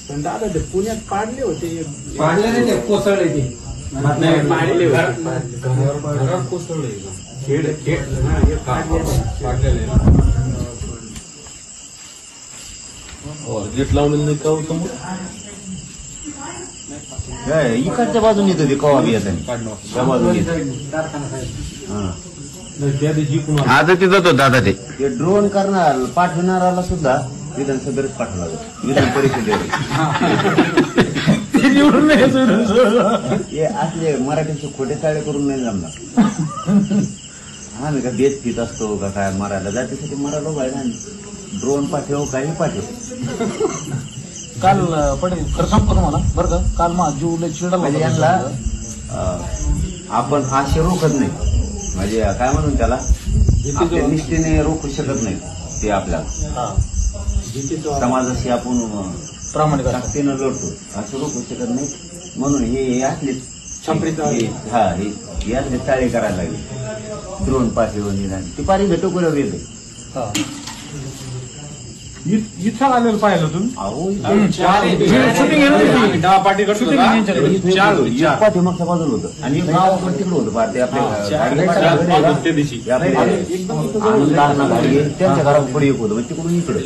पण दादा ते पुण्यात पाडले होते. पाडले नाही ते कोसळले ते पाडले घरावर कोसळले खेळ पाडलेले गेट लावलेलं नाही का समोर इकडच्या बाजून येतो ते कवा बी येतात त्या बाजून येत. त्या दिवशी आता तिथं होतं दादा ते ड्रोन करणार पाठवणाराला सुद्धा विधानसभेत पाठवला विधान परिषदेवर हे असले मराठीचे खोटे चाळे करून नाही जमणार. हा ना का देश फित असतो का काय मरायला जातीसाठी मरायला पाहिजे ड्रोन पाठव काही पाठव. काल पडेल खरं सांगतो तुम्हाला बरं का काल जीवला चिडला म्हणजे यांना आपण आशे रोखत नाही म्हणजे काय म्हणून त्याला आपल्या निष्ठेने रोखू शकत नाही ते आपल्याला समाजाशी आपण प्रामाणिक ताकदीनं लढतो असं रोखू शकत नाही म्हणून हे असले हा हे असले चाळे करायला लागले ड्रोन पाठवून निदान ती पारी भेटोकुला गेले. इथं आलेलं पाहिलं तुम्ही पाठीमागच्या बाजूला होतं आणि गाव पण तिकडं होतं पार त्यांच्या घरात पुढे एक होतं तिकडून इकडे